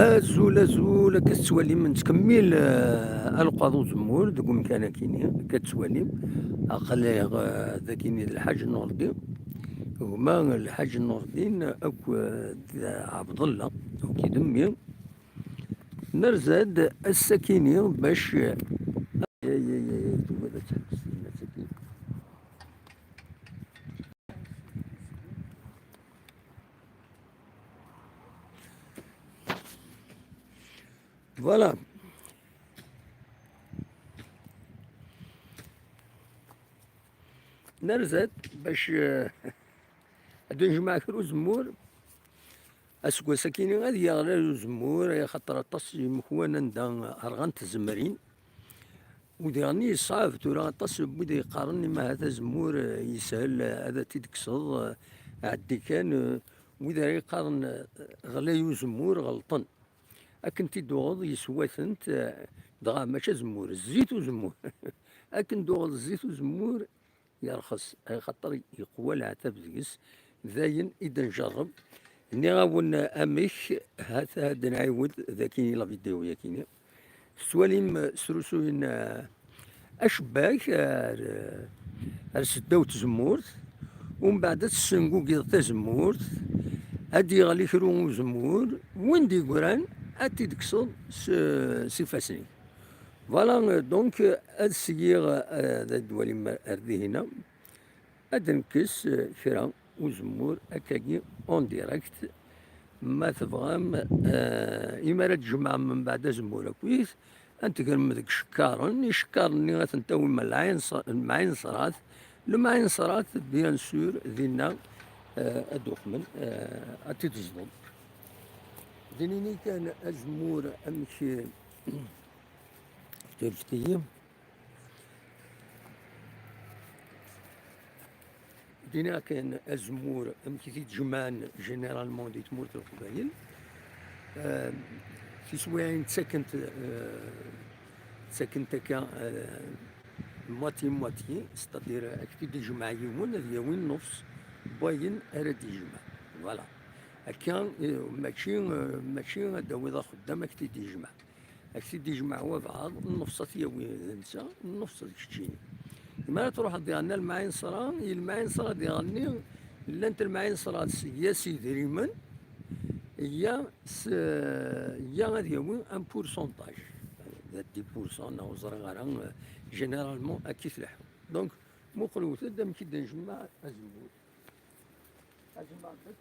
ازول ازول كتسوالي من تكمل القاضو زمور دوك مكان كيني كتسوالي اقل ذاكيني الحاج نور الدين هما الحاج نور الدين اكو عبد الله وكي دمي نرزاد السكيني باش فوالا نرزاد باش هادو نجمع كرو زمور اسكو سكيني غادي يغلى زمور يا خاطر طاس مكوانا ندا ارغنت الزمرين وديرني صعب تورا طاس بدا يقارني مع هذا زمور يسهل هذا تيدكسض عدي كان وإذا يقارن غلايو زمور غلطن أكن تيدوغض يسواثنت دغا ماشي زمور الزيت وزمور أكن دوغض الزيت وزمور يرخص خاطر يقوى العتاب ديس ذاين إذا نجرب إني غاون أميك هاد نعاود ذاكيني لا فيديو ياكيني سواليم سروسوين أشباك سداوت زمورت ومن بعد تسنقو تزمورت هادي غالي كرو زمور وين دي قران هاتي دكسل سيفاسني فوالا دونك هاد السيغ هاد الدوالي اردي هنا هاد نكس كرا وزمور هكاكي اون ديريكت ما تبغام إما تجمع من بعد زمور كويس انت كرم ديك شكارن يشكارني غتنتوي من المعين صرات المعين صرات بيان سور دينا الدخمن تتزضم دينيني كان أزمور أمشي ترفتيم دينا كان أزمور أمشي في جمان جينيرالمون دي تمورت القبايل في سواين تسكنت كا مواتي مواتي ستادير أكتي دي جمع يومون هذا يوين نص باين أراد يجمع فوالا هكا ماشي داوي خدام أكتي يجمع أكتي يجمع هو بعض النص تيوي نسا النص تشتيني ما تروح ديالنا المعين صرا المعين صرا ديالني لا انت المعين صرا يا سيدي ريمن يا غادي يوي ان بورسونتاج 10% او زرا غير جينيرالمون اكيد لحم دونك مقلوث دام كي نجمع ازمور أجمع بس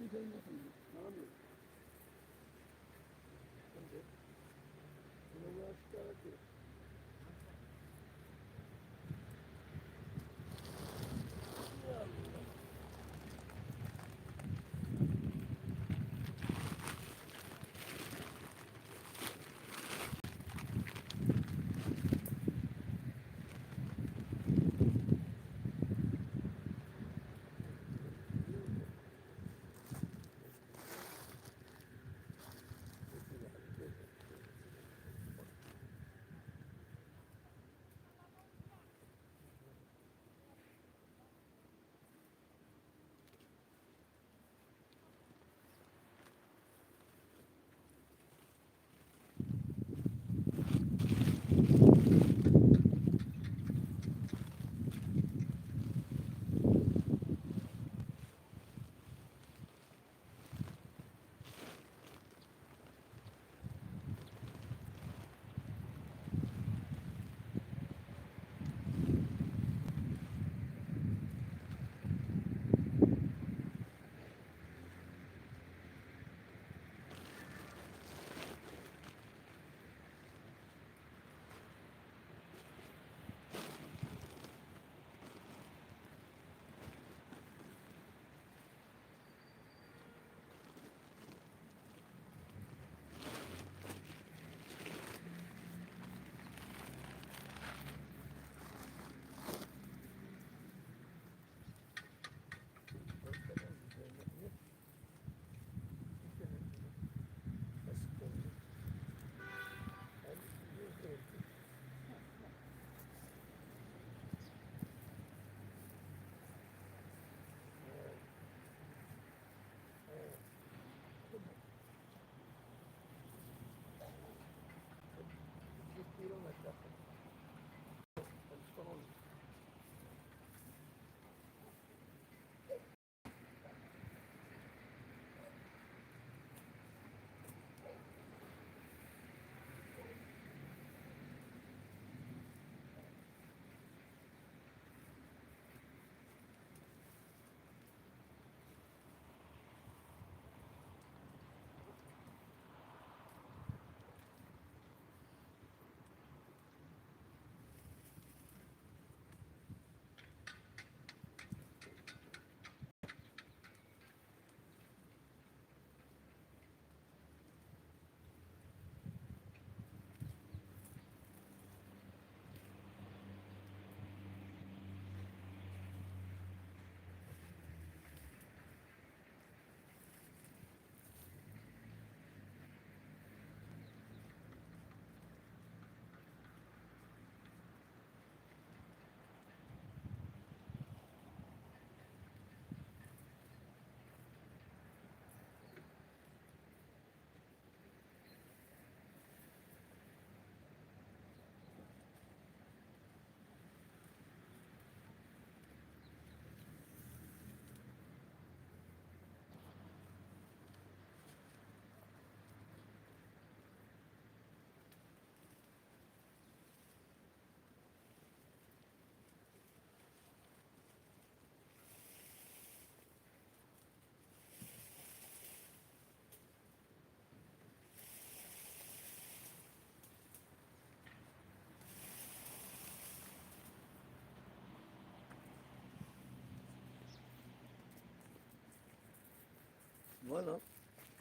فوالا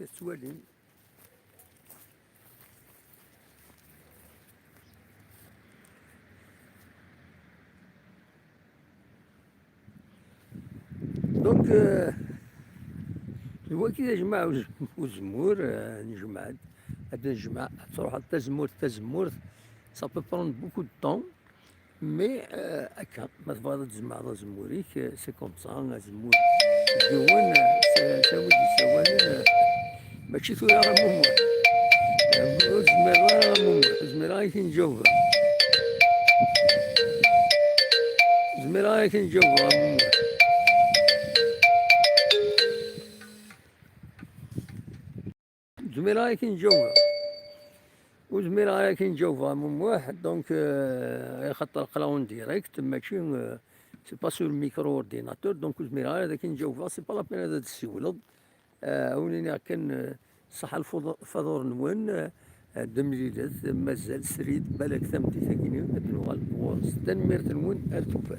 كتوالين. دونك هو كي تجمع وزمور نجمع هاد نجمع تروح حتى زمور حتى زمور سا بو برون بوكو دو طون مي هكا ما تبغى تجمع زموريك سي كوم سا زمور ديون ساود السواني ماشي ثورة راه مهمة زميرة راه مهمة زميرة كي نجاوبها زميرة كي نجاوبها راه مهمة زميرة كي نجاوبها وزميرة كي نجاوبها من واحد دونك خاطر قراون ديريكت ماشي سي با سور ميكرو اورديناتور دونك زميرة هذا كي نجاوبها سي با لا بين هذا تسولد ولينا كان صح الفضور نوان دمليلات مازال سريد بالك ثمتي ثاكيني ادنو غالبور ستان ميرت نوان ارتوفات